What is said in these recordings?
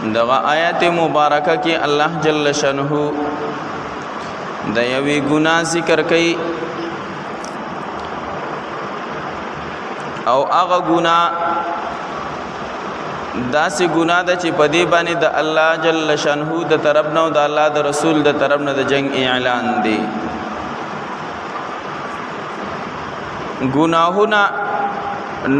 دغه آیت مبارکه کې الله جل شانه د یوې ګناه ذکر کوي او هغه ګناه داسې ګناه ده چې په دې باندې د الله جل شانه د طرف نه او د الله د رسول د طرف نه د جنگ اعلان دی. ګناهونه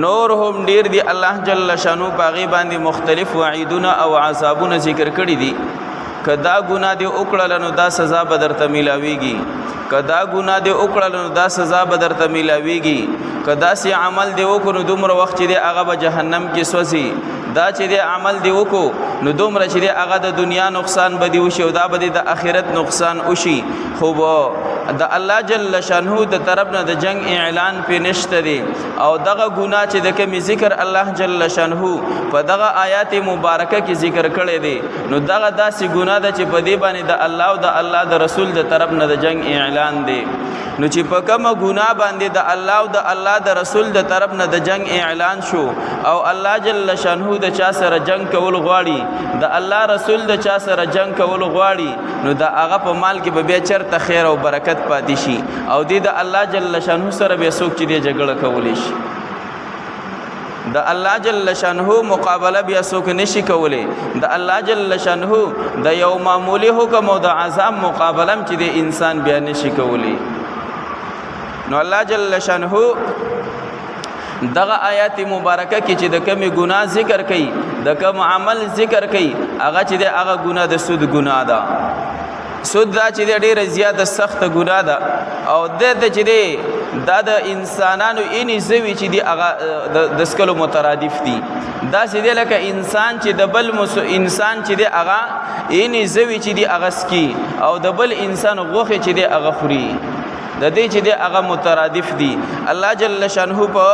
نور هم ډیر دي، الله جل شانه پاغي باندې مختلف وعیدونه او عذابونه ذکر کړی دي. کدا ګناه دی وکړل نو دا سزا به درته ملاويږي، کدا ګناه دی وکړل نو دا سزا به درته ملاويږي، کدا سي عمل دی وکړو دومره وخت چې دی هغه به جهنم کې سوځي، دا چې دی عمل دی وکړو نو دومره چې دی هغه د دنیا نقصان به دی وشي او دا به د آخرت نقصان وشي. خو د الله جل شانه د طرف نه د جنگ اعلان په نشته دی او دغه ګناه چې د کوم ذکر الله جل شانه په دغه آیات مبارکه کې ذکر کړی دی نو دغه داسې ګناه ده چې په دې باندې د الله او د الله د رسول د طرف نه د جنگ اعلان دی. نو چې په کومه ګناه باندې د الله او د الله د رسول د طرف نه د جنگ اعلان شو او الله جل شانه د چا سره جنگ کول غواړي، د الله رسول د چا سره جنگ کول غواړي نو د هغه په مال کې به چرته خیر او برکت پاتې شي او د الله جل شانه سره به څوک چې د جګړه کولی شي. د الله جل شانه مقابله بیا څوک نشي کولی. د الله جل شانه د یو معمولی حکم او د عذاب مقابله چې د انسان بیا نشي کولی. نو الله جل شانه دغه آیات مبارکه کې چې د کمی ګناه ذکر کړي، د کم عمل ذکر کړي، هغه چې د هغه ګناه د سود ګناه ده. سود دا چې ډیره زیاته سخت ګناه ده او د چې دا د انسانانو اینی زوی چې دی هغه د سکلو مترادف دي. دا چې لکه انسان چې د بل انسان چې دی هغه اینی زوی چې دی هغه سکی او د بل انسان غوخه چې دی هغه خوري، د دې چې د هغه مترادف دي. الله جل شانه په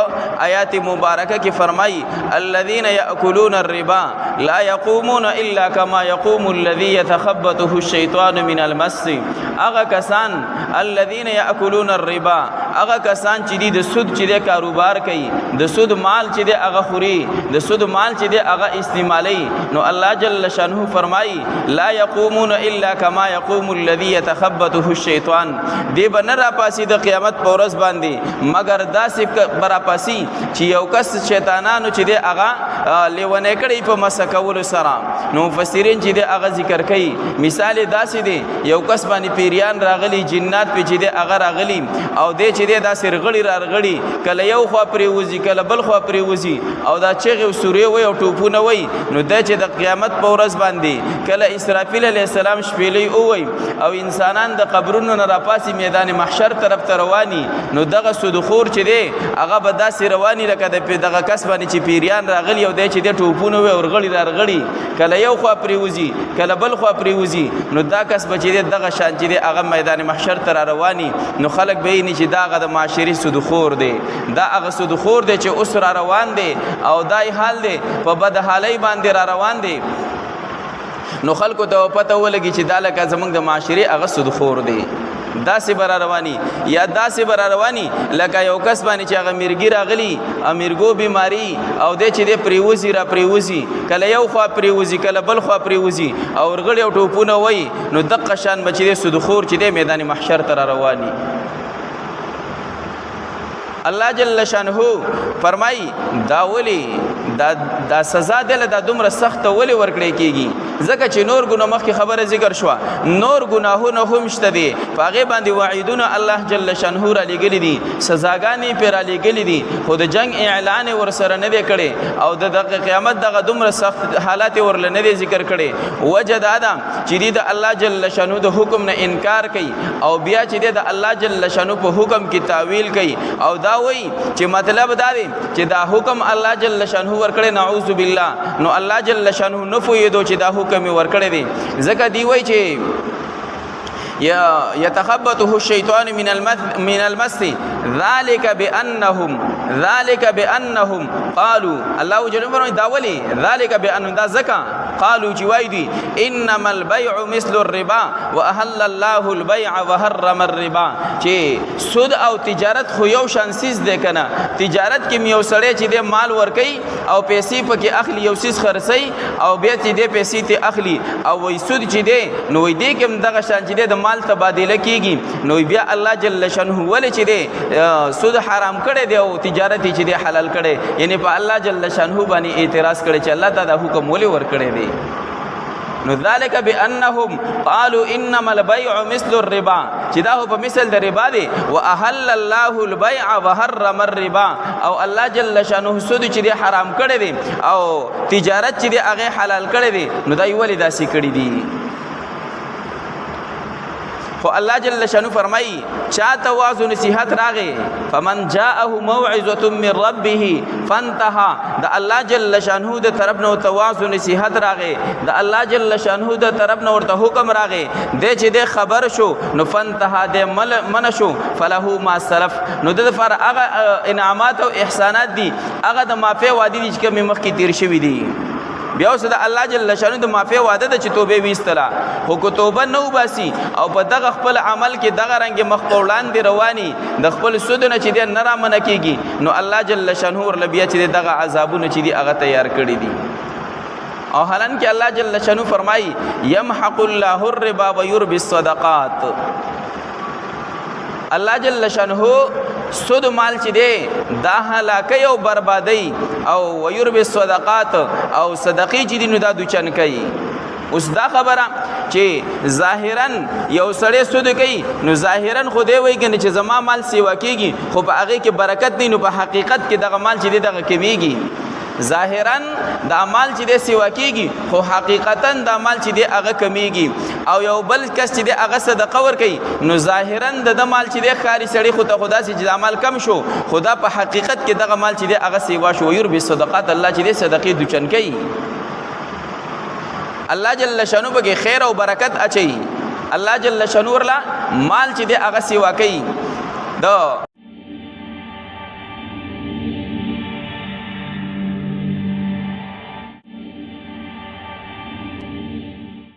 آیات مبارکه کې فرمایي الذين ياكلون الربا لا يقومون الا كما يقوم الذي يتخبطه الشيطان من المس. هغه کسان الذين ياكلون الربا، هغه کسان چې د سود چې د کاروبار کوي، د سود مال چې د هغه خوري، د سود مال چې د هغه استعمالي، نو الله جل شانه فرمایي لا يقومون الا كما يقوم الذي يتخبطه الشيطان. دی بنر پاسی د قیامت په ورځ باندې مگر داسې برا پاسی چې یو کس شیطانانو چې د هغه لیونه کړي په مسکول سره. نو مفسرین چې د هغه ذکر کوي مثال داسې دی یو کس باندې پیریان راغلي، جنات په چې د هغه راغلي او د چې د داسې رغړي راغړي، کله یو خوا پرې وځي کله بل خوا پرې وځي او دا چغې او سورې وي او ټوپونه وي. نو د چې د قیامت په ورځ باندې کله اسرافیل علیه السلام شپېلې ووي او انسانان د قبرونو نه راپاسي میدان محشر طرف ته رواني، نو دغه سودخور چې دی هغه به داسې رواني لکه دغه کس باندې چې پیریان راغلي او دی چې د ټوپونه وي او رغړي راغړي، کله یو خوا پرې وځي کله بل خوا پرې وځي. نو دا کس به چې دغه شان چې دی هغه میدان محشر ته را رواني، نو خلک به یې چې دا هغه د معاشري سودخور دی، دا هغه سودخور دی چې اوس را روان دی او دای حال دی په بدحالۍ باندې را روان دی. نو خلکو ته پته ولګي چې دا لکه زمونږ د معاشري هغه سودخور دی. داسې بر رواني یا داسې بر رواني لکه یو کس باندې چې هغه مرګي راغلی، امرګو بیماری او د چې د پریوزي را پریوزي، کله یو خوا پریوزي کله بل خوا پریوزي او ورغړي او ټوپونه وای، نو دغه شان بچي د سودخور چې د میدان محشر ته رواني. الله جل شانه فرمای دا ولی دا سزا دل دا دومره سخت ولی ورکړی کیږي ځکه چې نور ګناه مخکې خبره ذکر شو، نور ګناهونه هم شته دي پاغه باندې وعیدونه الله جل شانه را لګلی دي، سزاګانې پر را لګلی دي، خو د جنگ اعلان ور سره نه دی کړي او د قیامت دغه دومره سخت حالات ورل نه دی ذکر کړي. وجد ادم چې د الله جل شانه د حکم نه انکار کوي او بیا چې د الله جل شانه په حکم کې تعویل کوي او دا وایي چې مطلب دا دی چې دا حکم الله جل شانه ورکړي، نعوذ بالله. نو الله جل شانه نفویدو چې دا حکم ورکړي دي ځکه دی وایي چې يتخبطه الشيطان من المس ذلك بأنهم قالوا الله جل وعلا دا ولي ذلك بأنهم دا زکا قالو جوای دی انما البيع مثل الربا واحل الله البيع وحرم الربا چې سود او تجارت خو یو شان سیز دی کنه تجارت کې یو سړی چې د مال ورکي او پیسې پکې اخلي یو سیز خرڅي او بیا چې د پیسې ته اخلي او وای سود چې دی نو دې کوم دغه شان چې د مال تبادله کیږي نو بیا الله جل شانه ول چې دی سود حرام کړي دی او تجارت چې دی حلال کړي یعنی په الله جل شانه باندې اعتراض کړي چې الله تعالی حکم ولې ور کړی دی نو ذالک بانهم قالوا انما البيع مثل الربا چې دا په مثل د ربا دی واحل الله البيع وحرم الربا او الله جل شانه سود چې دی حرام کړی دی او تجارت چې دی هغه حلال کړی دی نو دا یو ولې داسې کړی دی خو الله جل شانه فرمایي چا تواضع نصیحت راغې فمن جاءه موعظه من ربه فانتهى د الله جل شانه د طرف نو تواضع نصیحت راغې د الله جل شانه د طرف نو ورته حکم راغې د چې د خبر شو نو فانتهى د من شو فله ما سلف نو د فر هغه انعامات او احسانات دي هغه د معافی وادي دي چې کوم مخکې تیر شوی دي بیا اوس د الله جل شانه د معافی وعده ده چې توبه ویستله خو کو توبه نو باسي او په دغه خپل عمل کې دغه رنګ مخپولان دي رواني د خپل سود نه چې د نرا من کېږي نو الله جل شانه ور لبیا چې دغه عذابونه چې دي هغه تیار کړی دي او حالان کې الله جل شانه فرمایي يمحق الله الربا ويربي الصدقات الله جل شانه سود مال چې دی دا هلاکي او بربادي او ويربي الصدقات او صدقې چې دی نو دا دوچن کوي اوس دا خبره چې ظاهرا یو سړی سود کوي نو ظاهرا خو دی وایي کنه چې زما مال سیوا کیږي خو په هغه کې برکت نه نو په حقیقت کې دغه مال چې دی دغه کمیږي ظاهرا د مال چې د سیوا کیږي خو حقیقتا د مال چې د هغه کمیږي او یو بل کس چې د هغه صدقه ور کوي نو ظاهرا د مال چې د خاري سړی خو ته خدا سي چې عمل کم شو خدا په حقیقت کې دغه مال چې د هغه سیوا شو ير به صدقات الله چې د صدقې دوچن کوي الله جل شانو به خیر او برکت اچي الله جل شانو ورلا مال چې د هغه سیوا کوي دا